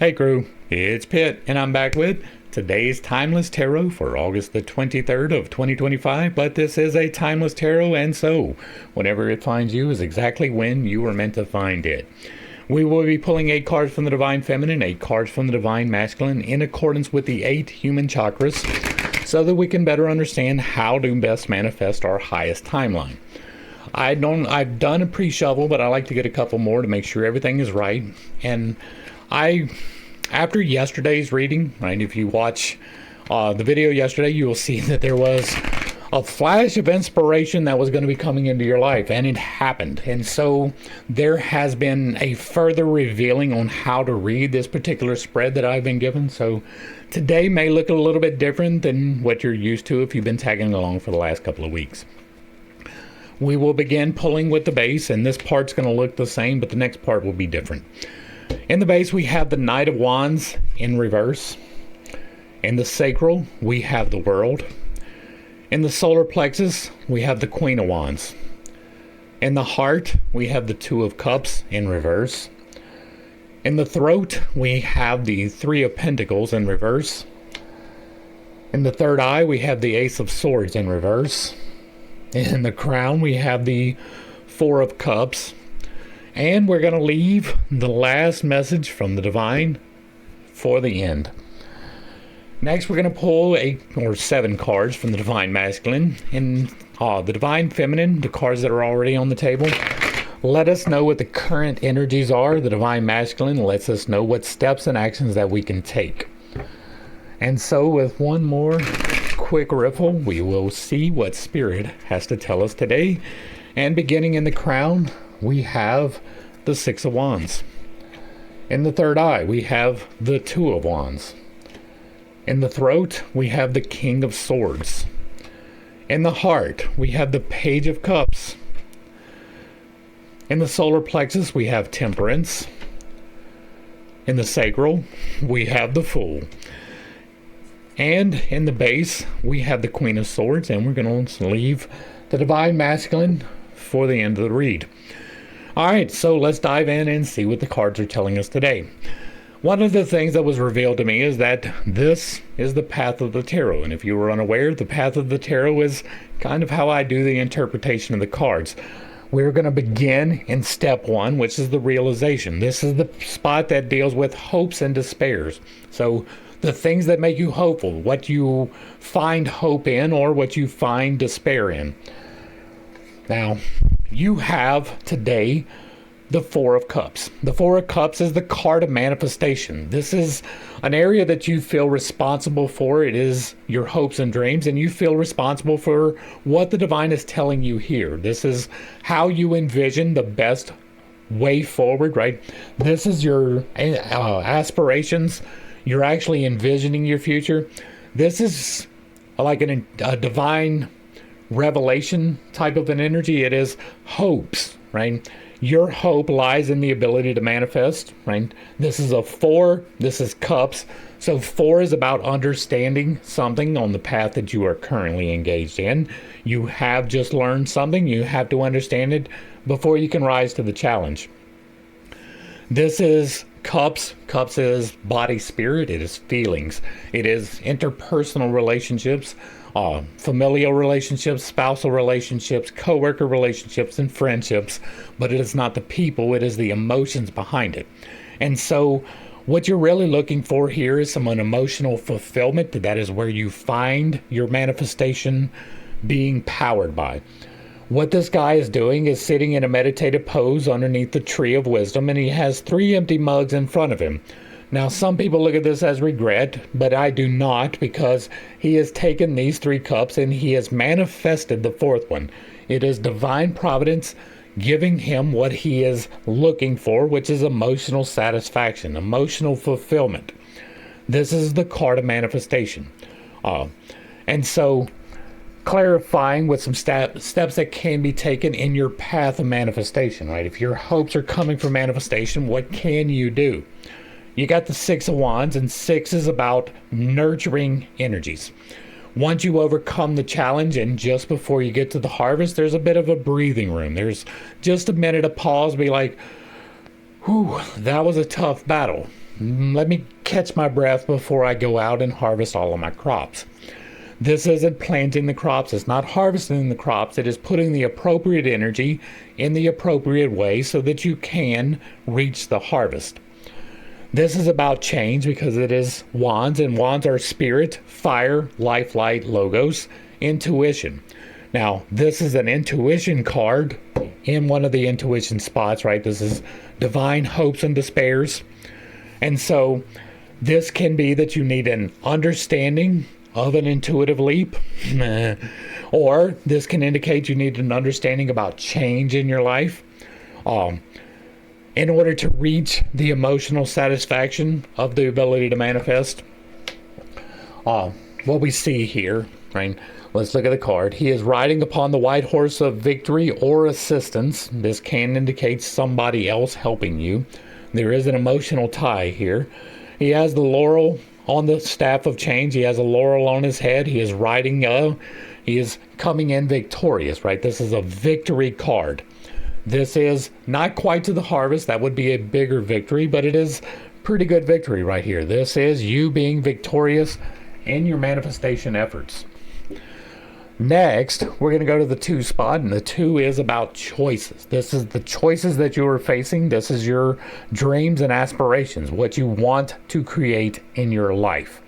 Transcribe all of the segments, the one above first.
Hey crew, it's Pitt, and I'm back with today's Timeless Tarot for August the 23rd of 2025, but this is a Timeless Tarot, and so whenever it finds you is exactly when you were meant to find it. We will be pulling 8 cards from the Divine Feminine, 8 cards from the Divine Masculine, in accordance with the 8 human chakras, so that we can better understand how to best manifest our highest timeline. I've done a pre-shuffle, but I like to get a couple more to make sure everything is right. And after yesterday's reading, right, if you watch the video yesterday, you will see that there was a flash of inspiration that was going to be coming into your life, and it happened. And so there has been a further revealing on how to read this particular spread that I've been given. So today may look a little bit different than what you're used to if you've been tagging along for the last couple of weeks. We will begin pulling with the base, and this part's going to look the same, but the next part will be different. In the base, we have the Knight of Wands in reverse. In the sacral, we have the World. In the solar plexus, we have the Queen of Wands. In the heart, we have the Two of Cups in reverse. In the throat, we have the Three of Pentacles in reverse. In the third eye, we have the Ace of Swords in reverse. In the crown, we have the Four of Cups. And we're going to leave the last message from the Divine for the end. Next, we're going to pull 8 or 7 cards from the Divine Masculine. In the Divine Feminine, the cards that are already on the table, let us know what the current energies are. The Divine Masculine lets us know what steps and actions that we can take. And so with one more quick riffle, we will see what Spirit has to tell us today. And beginning in the crown, we have the Six of Wands. In the third eye, we have the Two of Wands. In the throat, we have the King of Swords. In the heart, we have the Page of Cups. In the solar plexus, we have Temperance. In the sacral, we have the Fool. And in the base, we have the Queen of Swords, and we're going to leave the Divine Masculine for the end of the read. Alright, so let's dive in and see what the cards are telling us today. One of the things that was revealed to me is that this is the path of the tarot, and if you were unaware, the path of the tarot is kind of how I do the interpretation of the cards. We're going to begin in step 1, which is the realization. This is the spot that deals with hopes and despairs. So the things that make you hopeful, what you find hope in or what you find despair in. Now, you have today the Four of Cups. The Four of Cups is the card of manifestation. This is an area that you feel responsible for. It is your hopes and dreams, and you feel responsible for what the Divine is telling you here. This is how you envision the best way forward, right? This is your aspirations. You're actually envisioning your future. This is like a divine revelation type of an energy. It is hopes, right? Your hope lies in the ability to manifest, right? This is a 4. This is cups. So 4 is about understanding something on the path that you are currently engaged in. You have just learned something. You have to understand it before you can rise to the challenge. This is cups. Cups is body spirit. It is feelings. It is interpersonal relationships, familial relationships, spousal relationships, co-worker relationships, and friendships. But it is not the people. It is the emotions behind it. And so what you're really looking for here is some emotional fulfillment. That is where you find your manifestation being powered by. What this guy is doing is sitting in a meditative pose underneath the Tree of Wisdom, and he has 3 empty mugs in front of him. Now, some people look at this as regret, but I do not, because he has taken these 3 cups and he has manifested the 4th one. It is divine providence giving him what he is looking for, which is emotional satisfaction, emotional fulfillment. This is the card of manifestation. And so clarifying with some steps that can be taken in your path of manifestation, right? If your hopes are coming from manifestation, what can you do? You got the Six of Wands, and 6 is about nurturing energies. Once you overcome the challenge and just before you get to the harvest, there's a bit of a breathing room. There's just a minute of pause, be like, whew, that was a tough battle. let me catch my breath before I go out and harvest all of my crops. This isn't planting the crops, it's not harvesting the crops, it is putting the appropriate energy in the appropriate way so that you can reach the harvest. This is about change because it is wands, and wands are spirit, fire, life, light, logos, intuition. Now, this is an intuition card in one of the intuition spots, right? This is divine hopes and despairs. And so this can be that you need an understanding of an intuitive leap, or this can indicate you need an understanding about change in your life. In order to reach the emotional satisfaction of the ability to manifest. What we see here, right? Let's look at the card. He is riding upon the white horse of victory or assistance. This can indicate somebody else helping you. There is an emotional tie here. He has the laurel on the staff of change. He has a laurel on his head. He is riding, he is coming in victorious, right? This is a victory card. This is not quite to the harvest. That would be a bigger victory, but it is pretty good victory right here. This is you being victorious in your manifestation efforts. Next, we're going to go to the 2 spot, and the 2 is about choices. This is the choices that you are facing. This is your dreams and aspirations, what you want to create in your life.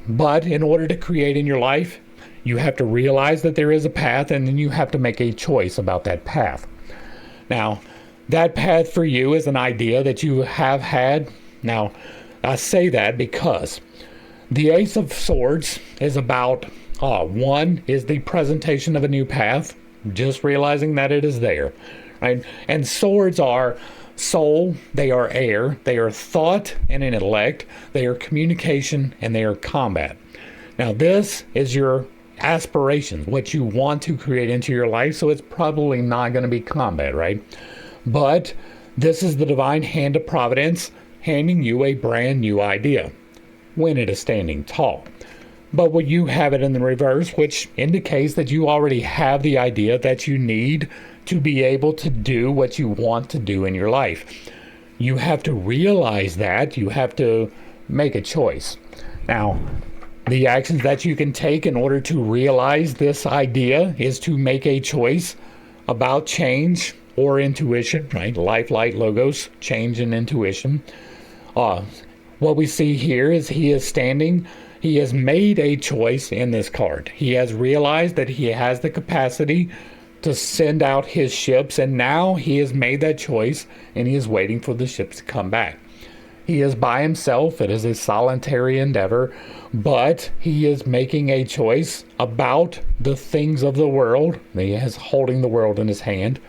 But in order to create in your life, you have to realize that there is a path, and then you have to make a choice about that path. Now, that path for you is an idea that you have had. Now, I say that because the Ace of Swords is about, one is the presentation of a new path, just realizing that it is there, right? And swords are soul, they are air, they are thought and an intellect, they are communication, and they are combat. Now, this is your aspirations, what you want to create into your life, so it's probably not going to be combat, right? But this is the divine hand of providence handing you a brand new idea when it is standing tall. But when you have it in the reverse, which indicates that you already have the idea that you need to be able to do what you want to do in your life. You have to realize that. You have to make a choice. Now, the actions that you can take in order to realize this idea is to make a choice about change or intuition, right? Life, light, logos, change and intuition. What we see here is he is standing. He has made a choice in this card. He has realized that he has the capacity to send out his ships, and now he has made that choice, and he is waiting for the ships to come back. He is by himself. It is a solitary endeavor, but he is making a choice about the things of the world. He is holding the world in his hand.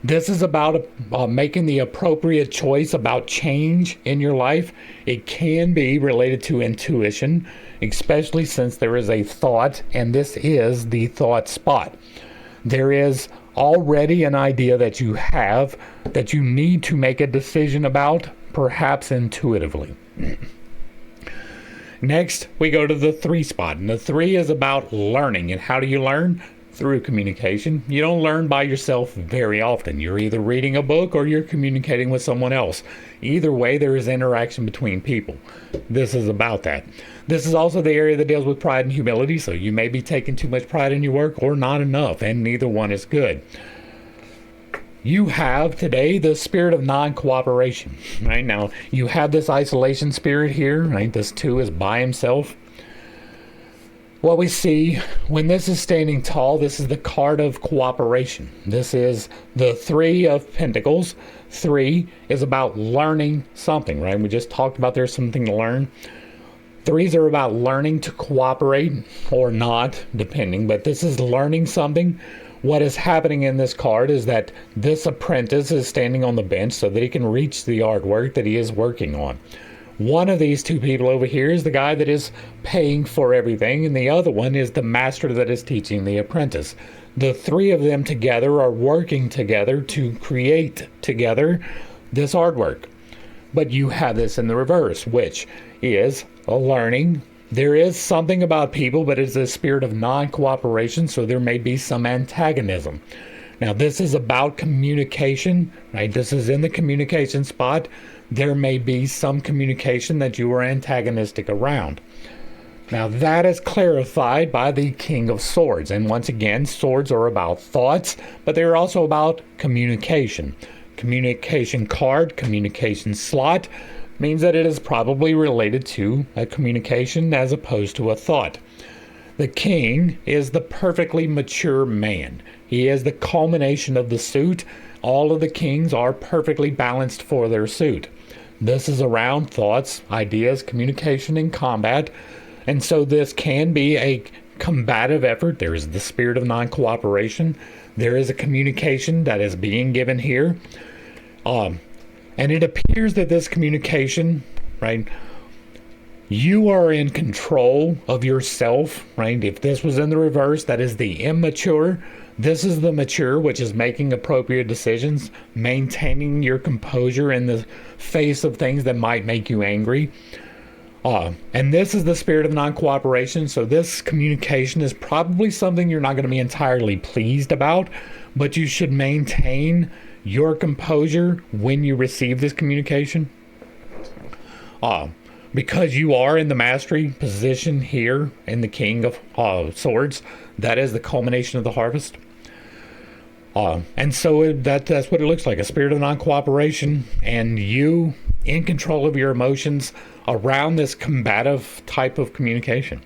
This is about making the appropriate choice about change in your life. It can be related to intuition, especially since there is a thought, and this is the thought spot. There is already an idea that you have that you need to make a decision about, perhaps intuitively. Next, we go to the 3 spot, and the 3 is about learning. And how do you learn? Through communication. You don't learn by yourself very often. You're either reading a book or you're communicating with someone else. Either way, there is interaction between people. This is about that. This is also the area that deals with pride and humility, so you may be taking too much pride in your work or not enough, and neither one is good. You have today the spirit of non-cooperation, right? Now, you have this isolation spirit here, right? This 2 is by himself. What we see when this is standing tall, this is the card of cooperation. This is the 3 of Pentacles. 3 is about learning something, right? We just talked about there's something to learn. 3s are about learning to cooperate or not, depending, but this is learning something. What is happening in this card is that this apprentice is standing on the bench so that he can reach the artwork that he is working on. One of these 2 people over here is the guy that is paying for everything, and the other one is the master that is teaching the apprentice. The 3 of them together are working together to create together this artwork. But you have this in the reverse, which is a learning. There is something about people, but it's a spirit of non-cooperation, so there may be some antagonism. Now, this is about communication, right? This is in the communication spot, there may be some communication that you are antagonistic around. Now that is clarified by the King of Swords. And once again, swords are about thoughts, but they're also about communication. Communication card, communication slot, means that it is probably related to a communication as opposed to a thought. The king is the perfectly mature man. He is the culmination of the suit. All of the kings are perfectly balanced for their suit. This is around thoughts, ideas, communication, and combat. And so this can be a combative effort. There is the spirit of non-cooperation. There is a communication that is being given here. And it appears that this communication, right, you are in control of yourself, right? If this was in the reverse, that is the immature. This is the mature, which is making appropriate decisions, maintaining your composure in the face of things that might make you angry. And this is the spirit of non-cooperation. So this communication is probably something you're not going to be entirely pleased about, but you should maintain your composure when you receive this communication. Because you are in the mastery position here in the King of Swords, that is the culmination of the harvest. And so that's what it looks like, a spirit of non-cooperation, and you in control of your emotions around this combative type of communication.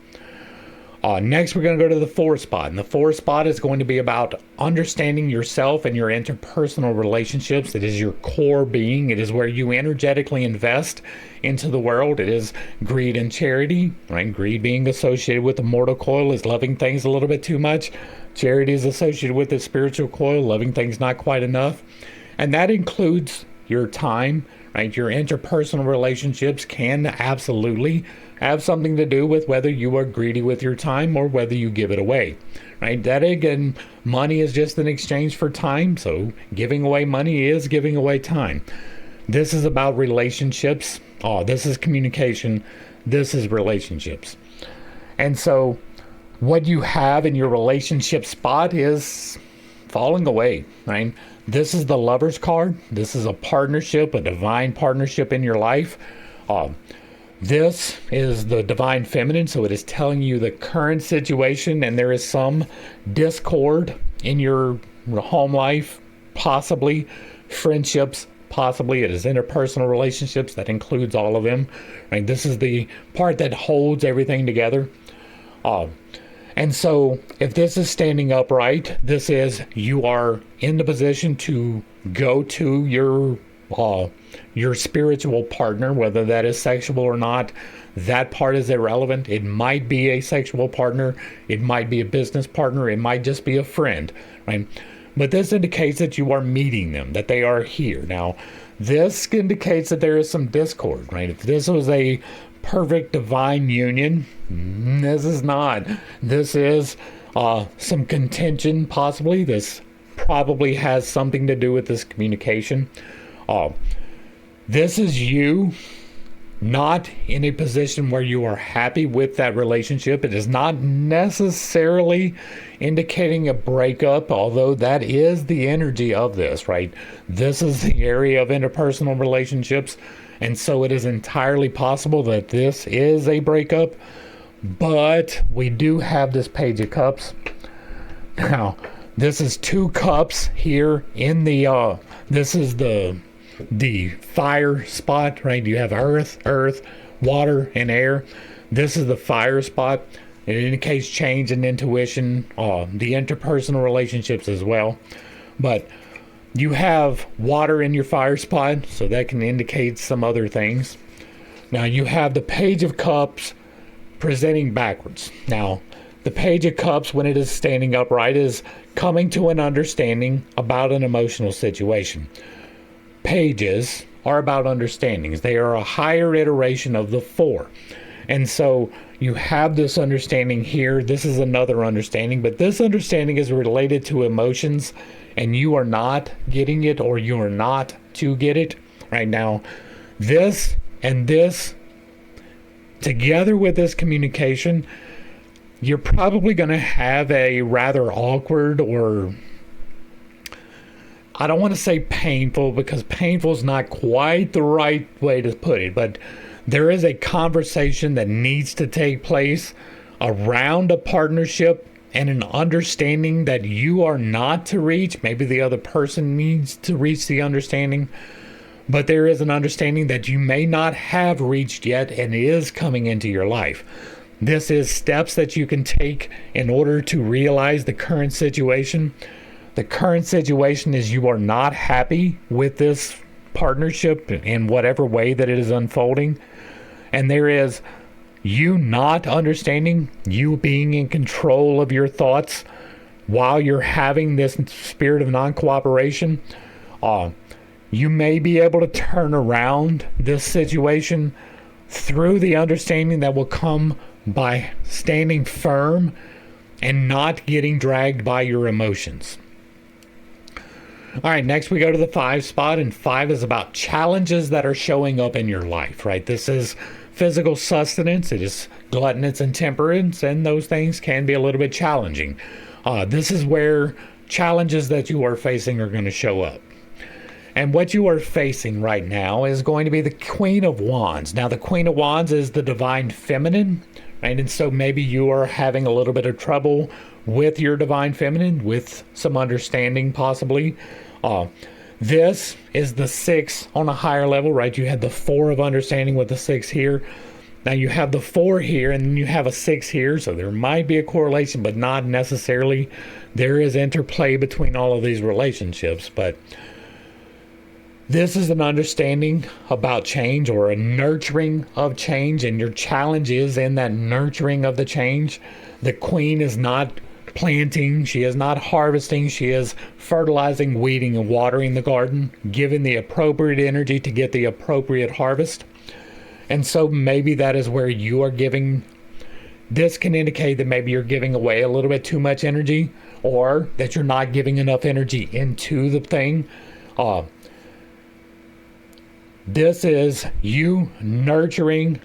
Next, we're going to go to the 4 spot. And the 4 spot is going to be about understanding yourself and your interpersonal relationships. It is your core being. It is where you energetically invest into the world. It is greed and charity, right? Greed being associated with the mortal coil is loving things a little bit too much. Charity is associated with the spiritual coil, loving things not quite enough. And that includes your time, right? Your interpersonal relationships can absolutely have something to do with whether you are greedy with your time or whether you give it away, right? That again, money is just an exchange for time, so giving away money is giving away time. This is about relationships. This is communication. This is relationships. And so what you have in your relationship spot is falling away, right? This is the Lover's card. This is a partnership, a divine partnership in your life. This is the divine feminine, so it is telling you the current situation, and there is some discord in your home life, possibly friendships, possibly it is interpersonal relationships. That includes all of them, right? This is the part that holds everything together. And so if this is standing upright, this is you are in the position to go to your spiritual partner, whether that is sexual or not. That part is irrelevant. It might be a sexual partner. It might be a business partner. It might just be a friend, right? But this indicates that you are meeting them, that they are here. Now, this indicates that there is some discord, right? If this was a perfect divine union, this is not. This is some contention, possibly. This probably has something to do with this communication. This is you not in a position where you are happy with that relationship. It is not necessarily indicating a breakup, although that is the energy of this, right? This is the area of interpersonal relationships, and so it is entirely possible that this is a breakup, but we do have this Page of Cups. Now, this is 2 cups here in the, this is the fire spot, right? You have earth, water, and air. This is the fire spot. It indicates change and intuition, the interpersonal relationships as well. But you have water in your fire spot, so that can indicate some other things. Now you have the Page of Cups presenting backwards. Now, the Page of Cups, when it is standing upright, is coming to an understanding about an emotional situation. Pages are about understandings. They are a higher iteration of the 4. And so you have this understanding here. This is another understanding, but this understanding is related to emotions, and you are not getting it, or you are not to get it right now. This and this together with this communication, you're probably going to have a rather awkward, or I don't want to say painful, because painful is not quite the right way to put it, but there is a conversation that needs to take place around a partnership and an understanding that you are not to reach. Maybe the other person needs to reach the understanding, but there is an understanding that you may not have reached yet and is coming into your life. This is steps that you can take in order to realize the current situation. The current situation is you are not happy with this partnership in whatever way that it is unfolding. And there is you not understanding, you being in control of your thoughts while you're having this spirit of non-cooperation. You may be able to turn around this situation through the understanding that will come by standing firm and not getting dragged by your emotions. All right, next we go to the 5 spot, and 5 is about challenges that are showing up in your life, right? This is physical sustenance, it is gluttonous and temperance, and those things can be a little bit challenging. This is where challenges that you are facing are going to show up. And what you are facing right now is going to be the Queen of Wands. Now, the Queen of Wands is the divine feminine, right? And so maybe you are having a little bit of trouble with your divine feminine, with some understanding possibly. This is the 6 on a higher level, right? You had the 4 of understanding with the 6 here. Now you have the 4 here, and then you have a 6 here, so there might be a correlation, but not necessarily. There is interplay between all of these relationships, but this is an understanding about change, or a nurturing of change, and your challenge is in that nurturing of the change. The Queen is not planting, she is not harvesting, she is fertilizing, weeding, and watering the garden, giving the appropriate energy to get the appropriate harvest. And so maybe that is where you are giving. This can indicate that maybe you're giving away a little bit too much energy, or that you're not giving enough energy into the thing. This is you nurturing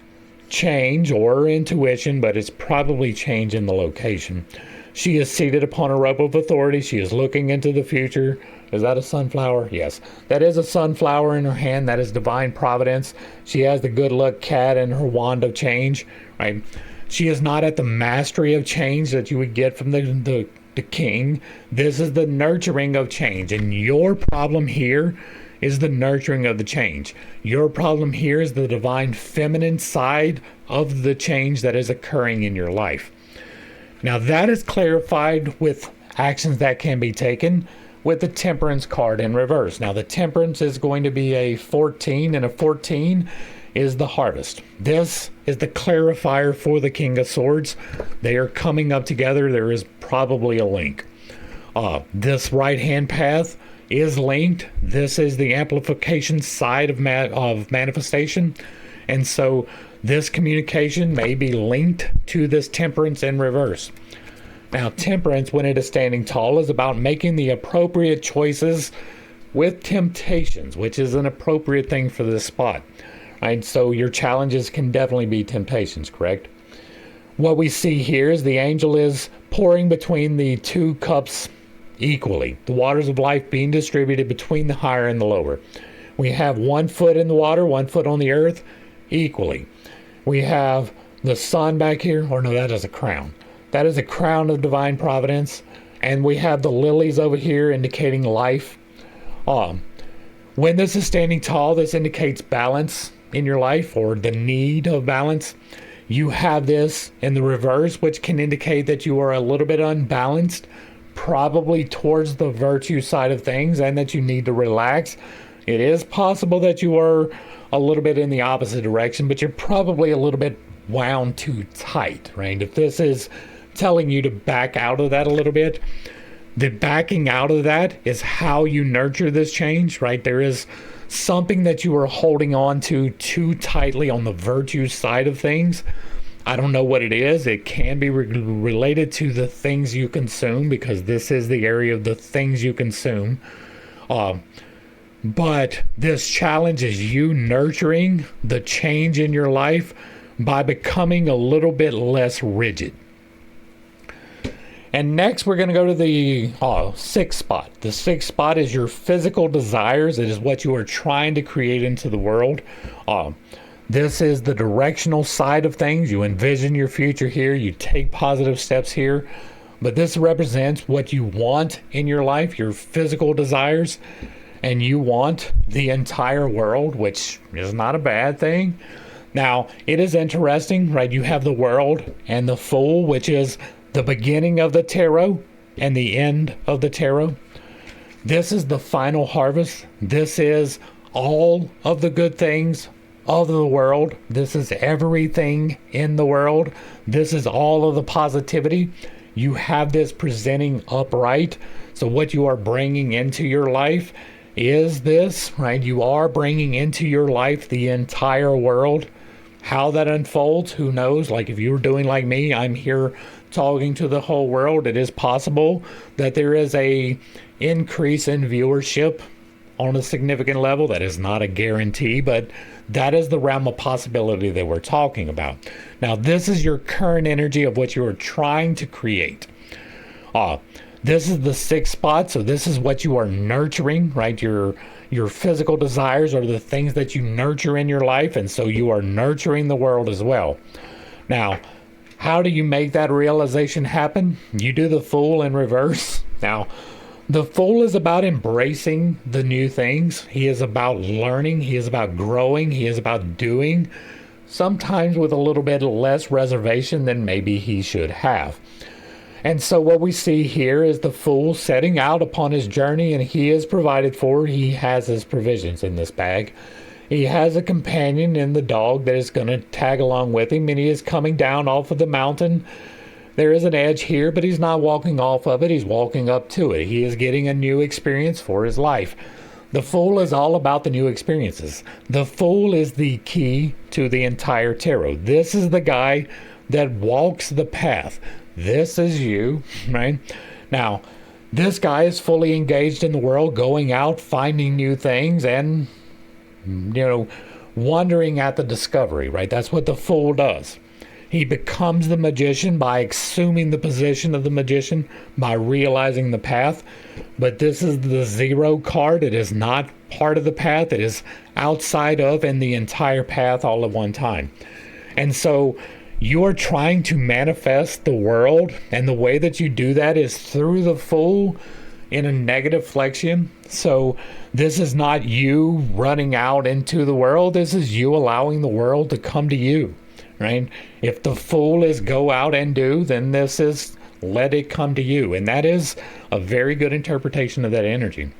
change or intuition, but it's probably change in the location. She is seated upon a rope of authority. She is looking into the future. Is that a sunflower? Yes. That is a sunflower in her hand. That is divine providence. She has the good luck cat and her wand of change, right? She is not at the mastery of change that you would get from the king. This is the nurturing of change. And your problem here is the nurturing of the change. Your problem here is the divine feminine side of the change that is occurring in your life. Now that is clarified with actions that can be taken with the Temperance card in reverse. Now the Temperance is going to be a 14, and a 14 is the harvest. This is the clarifier for the King of Swords. They are coming up together. There is probably a link. This right-hand path is linked. This is the amplification side of manifestation. And so this communication may be linked to this Temperance in reverse. Now, Temperance, when it is standing tall, is about making the appropriate choices with temptations, which is an appropriate thing for this spot. Right? So your challenges can definitely be temptations, correct? What we see here is the angel is pouring between the 2 cups equally. The waters of life being distributed between the higher and the lower. We have 1 foot in the water, 1 foot on the earth, equally. We have the sun back here, or no, that is a crown. That is a crown of divine providence. And we have the lilies over here indicating life. When this is standing tall, this indicates balance in your life, or the need of balance. You have this in the reverse, which can indicate that you are a little bit unbalanced, probably towards the virtue side of things, and that you need to relax. It is possible that you are a little bit in the opposite direction, but you're probably a little bit wound too tight, right? If this is telling you to back out of that a little bit, the backing out of that is how you nurture this change, right? There is something that you are holding on to too tightly on the virtue side of things. I don't know what it is. It can be related to the things you consume, because this is the area of the things you consume. But this challenge is you nurturing the change in your life by becoming a little bit less rigid. And next, we're going to go to the sixth spot. The sixth spot is your physical desires. It is what you are trying to create into the world. This is the directional side of things. You envision your future here. You take positive steps here. But this represents what you want in your life, your physical desires. And you want the entire world, which is not a bad thing. Now, it is interesting, right? You have the world and the Fool, which is the beginning of the tarot and the end of the tarot. This is the final harvest. This is all of the good things of the world. This is everything in the world. This is all of the positivity. You have this presenting upright. So what you are bringing into your life is this, right? You are bringing into your life the entire world. How that unfolds, who knows? Like if you were doing like me, I'm here talking to the whole world. It is possible that there is a increase in viewership on a significant level. That is not a guarantee, but that is the realm of possibility that we're talking about. Now, this is your current energy of what you are trying to create. This is the sixth spot, so this is what you are nurturing, right? Your physical desires are the things that you nurture in your life, and so you are nurturing the world as well. Now, how do you make that realization happen? You do the Fool in reverse. Now, the Fool is about embracing the new things. He is about learning. He is about growing. He is about doing, sometimes with a little bit less reservation than maybe he should have. And so what we see here is the Fool setting out upon his journey, and he is provided for. He has his provisions in this bag. He has a companion in the dog that is going to tag along with him, and he is coming down off of the mountain. There is an edge here, but he's not walking off of it. He's walking up to it. He is getting a new experience for his life. The Fool is all about the new experiences. The Fool is the key to the entire tarot. This is the guy that walks the path. This is you, right? Now, this guy is fully engaged in the world, going out, finding new things, and, wondering at the discovery, right? That's what the Fool does. He becomes the magician by assuming the position of the magician, by realizing the path. But this is the zero card. It is not part of the path. It is outside of and the entire path all at one time. And so you are trying to manifest the world, and the way that you do that is through the Fool in a negative flexion. So this is not you running out into the world. This is you allowing the world to come to you, right? If the Fool is go out and do, then this is let it come to you. And that is a very good interpretation of that energy.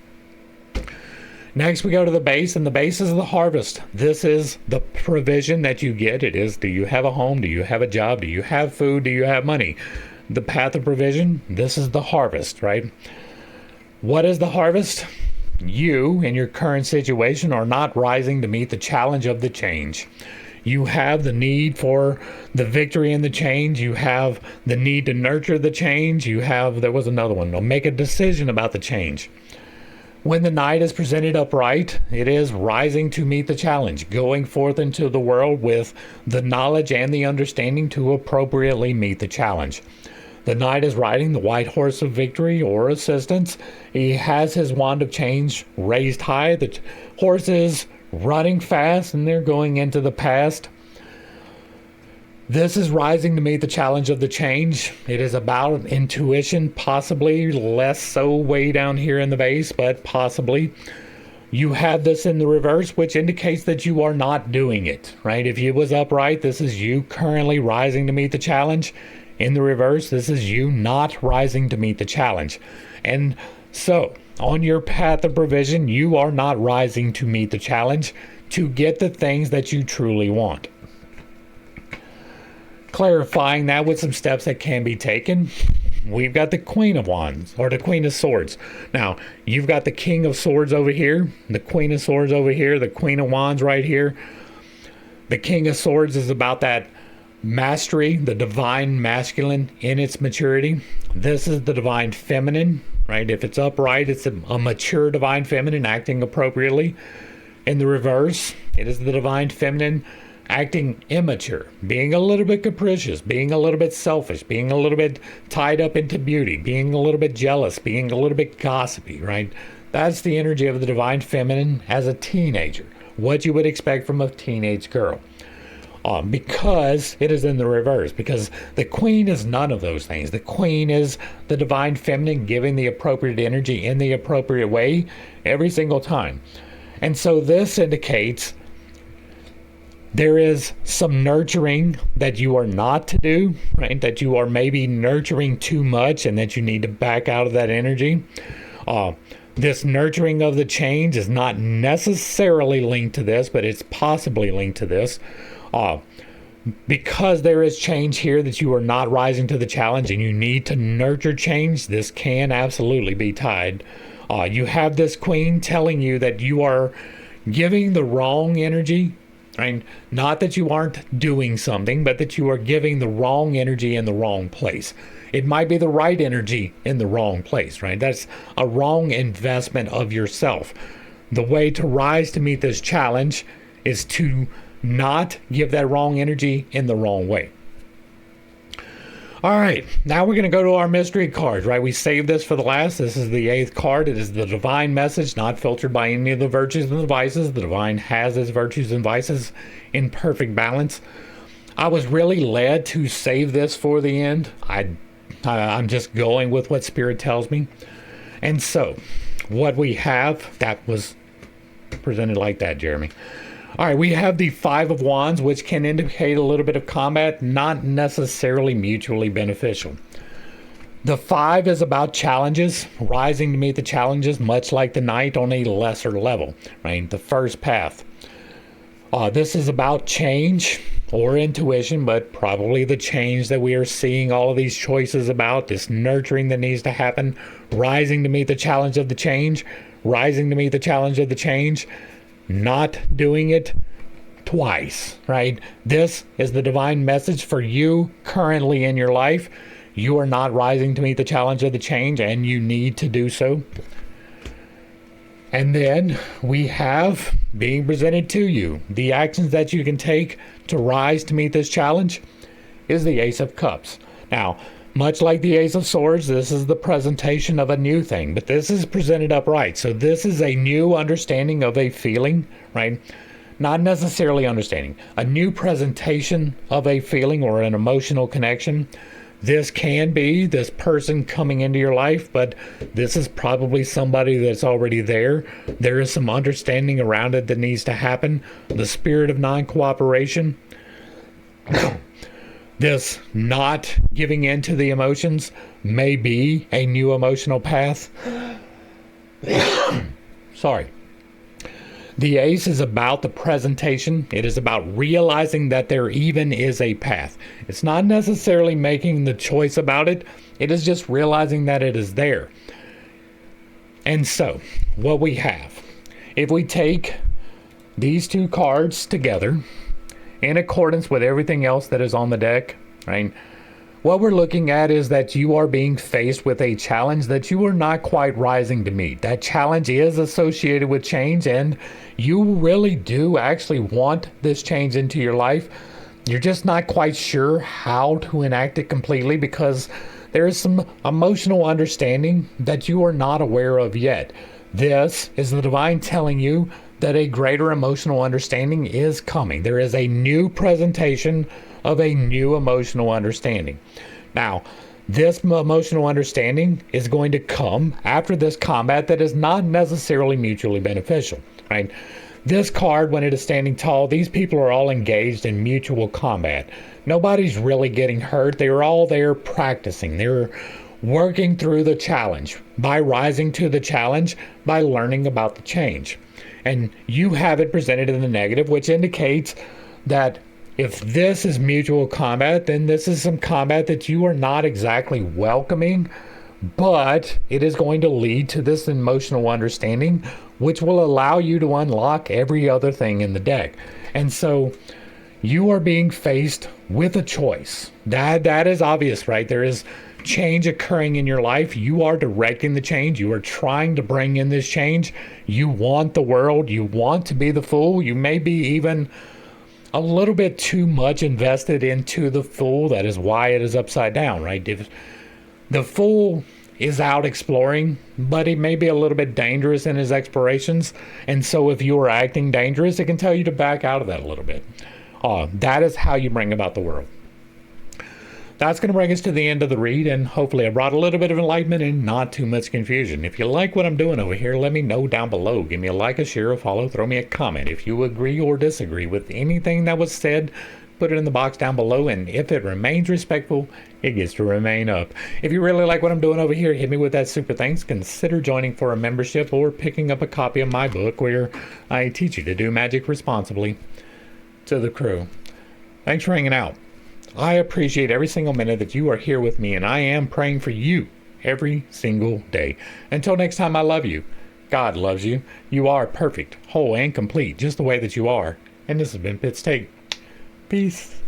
Next, we go to the base, and the base is the harvest. This is the provision that you get. It is, do you have a home? Do you have a job? Do you have food? Do you have money? The path of provision, this is the harvest, right? What is the harvest? You, in your current situation, are not rising to meet the challenge of the change. You have the need for the victory in the change. You have the need to nurture the change. There was another one, make a decision about the change. When the Knight is presented upright, it is rising to meet the challenge, going forth into the world with the knowledge and the understanding to appropriately meet the challenge. The Knight is riding the white horse of victory or assistance. He has his wand of change raised high. The horse is running fast, and they're going into the past. This is rising to meet the challenge of the change. It is about intuition, possibly less so way down here in the base, but possibly. You have this in the reverse, which indicates that you are not doing it, right? If it was upright, this is you currently rising to meet the challenge. In the reverse, this is you not rising to meet the challenge. And so, on your path of provision, you are not rising to meet the challenge to get the things that you truly want. Clarifying that with some steps that can be taken, we've got the Queen of Wands, or the Queen of Swords. Now, you've got the King of Swords over here, the Queen of Swords over here, the Queen of Wands right here. The King of Swords is about that mastery, the divine masculine in its maturity. This is the divine feminine, right? If it's upright, it's a mature divine feminine acting appropriately. In the reverse, it is the divine feminine acting immature, being a little bit capricious, being a little bit selfish, being a little bit tied up into beauty, being a little bit jealous, being a little bit gossipy, right? That's the energy of the divine feminine as a teenager, what you would expect from a teenage girl. Because it is in the reverse, because the queen is none of those things. The queen is the divine feminine giving the appropriate energy in the appropriate way every single time. And so this indicates there is some nurturing that you are not to do, right? That you are maybe nurturing too much and that you need to back out of that energy. This nurturing of the change is not necessarily linked to this, but it's possibly linked to this. Because there is change here that you are not rising to the challenge and you need to nurture change, this can absolutely be tied. You have this queen telling you that you are giving the wrong energy, right? Not that you aren't doing something, but that you are giving the wrong energy in the wrong place. It might be the right energy in the wrong place, right? That's a wrong investment of yourself. The way to rise to meet this challenge is to not give that wrong energy in the wrong way. All right, now we're going to go to our mystery cards, right? We saved this for the last. This is the 8th card. It is the divine message, not filtered by any of the virtues and the vices. The divine has its virtues and vices in perfect balance. I was really led to save this for the end. I'm just going with what Spirit tells me. And so, what we have, that was presented like that, Jeremy. All right, we have the 5 of Wands, which can indicate a little bit of combat, not necessarily mutually beneficial. The 5 is about challenges, rising to meet the challenges, much like the Knight on a lesser level, right? The first path. This is about change or intuition, but probably the change that we are seeing all of these choices about, this nurturing that needs to happen, rising to meet the challenge of the change, rising to meet the challenge of the change, not doing it twice, right? This is the divine message for you currently in your life. You are not rising to meet the challenge of the change, and you need to do so. And then we have being presented to you the actions that you can take to rise to meet this challenge is the Ace of Cups. Now, much like the Ace of Swords, this is the presentation of a new thing, but this is presented upright. So this is a new understanding of a feeling, right? Not necessarily understanding. A new presentation of a feeling or an emotional connection. This can be this person coming into your life, but this is probably somebody that's already there. There is some understanding around it that needs to happen. The spirit of non-cooperation. This not giving in to the emotions may be a new emotional path. Sorry. The Ace is about the presentation. It is about realizing that there even is a path. It's not necessarily making the choice about it. It is just realizing that it is there. And so, what we have, if we take these 2 cards together, in accordance with everything else that is on the deck, right? What we're looking at is that you are being faced with a challenge that you are not quite rising to meet. That challenge is associated with change, and you really do actually want this change into your life. You're just not quite sure how to enact it completely because there is some emotional understanding that you are not aware of yet. This is the divine telling you that a greater emotional understanding is coming. There is a new presentation of a new emotional understanding. Now, this emotional understanding is going to come after this combat that is not necessarily mutually beneficial, right? This card, when it is standing tall, these people are all engaged in mutual combat. Nobody's really getting hurt. They're all there practicing. They're working through the challenge by rising to the challenge, by learning about the change. And you have it presented in the negative, which indicates that if this is mutual combat, then this is some combat that you are not exactly welcoming, but it is going to lead to this emotional understanding, which will allow you to unlock every other thing in the deck. And so you are being faced with a choice. That is obvious, right? There is change occurring in your life. You are directing the change. You are trying to bring in this change. You want the world. You want to be the fool. You may be even a little bit too much invested into the Fool. That is why it is upside down, right? If the Fool is out exploring, but he may be a little bit dangerous in his explorations, and so if you are acting dangerous, it can tell you to back out of that a little bit. That is how you bring about the world. That's going to bring us to the end of the read, and hopefully I brought a little bit of enlightenment and not too much confusion. If you like what I'm doing over here, let me know down below. Give me a like, a share, a follow, throw me a comment. If you agree or disagree with anything that was said, put it in the box down below, and if it remains respectful, it gets to remain up. If you really like what I'm doing over here, hit me with that super thanks. Consider joining for a membership or picking up a copy of my book where I teach you to do magic responsibly. To the crew, thanks for hanging out. I appreciate every single minute that you are here with me, and I am praying for you every single day. Until next time, I love you. God loves you. You are perfect, whole, and complete, just the way that you are. And this has been Pitt's Take. Peace.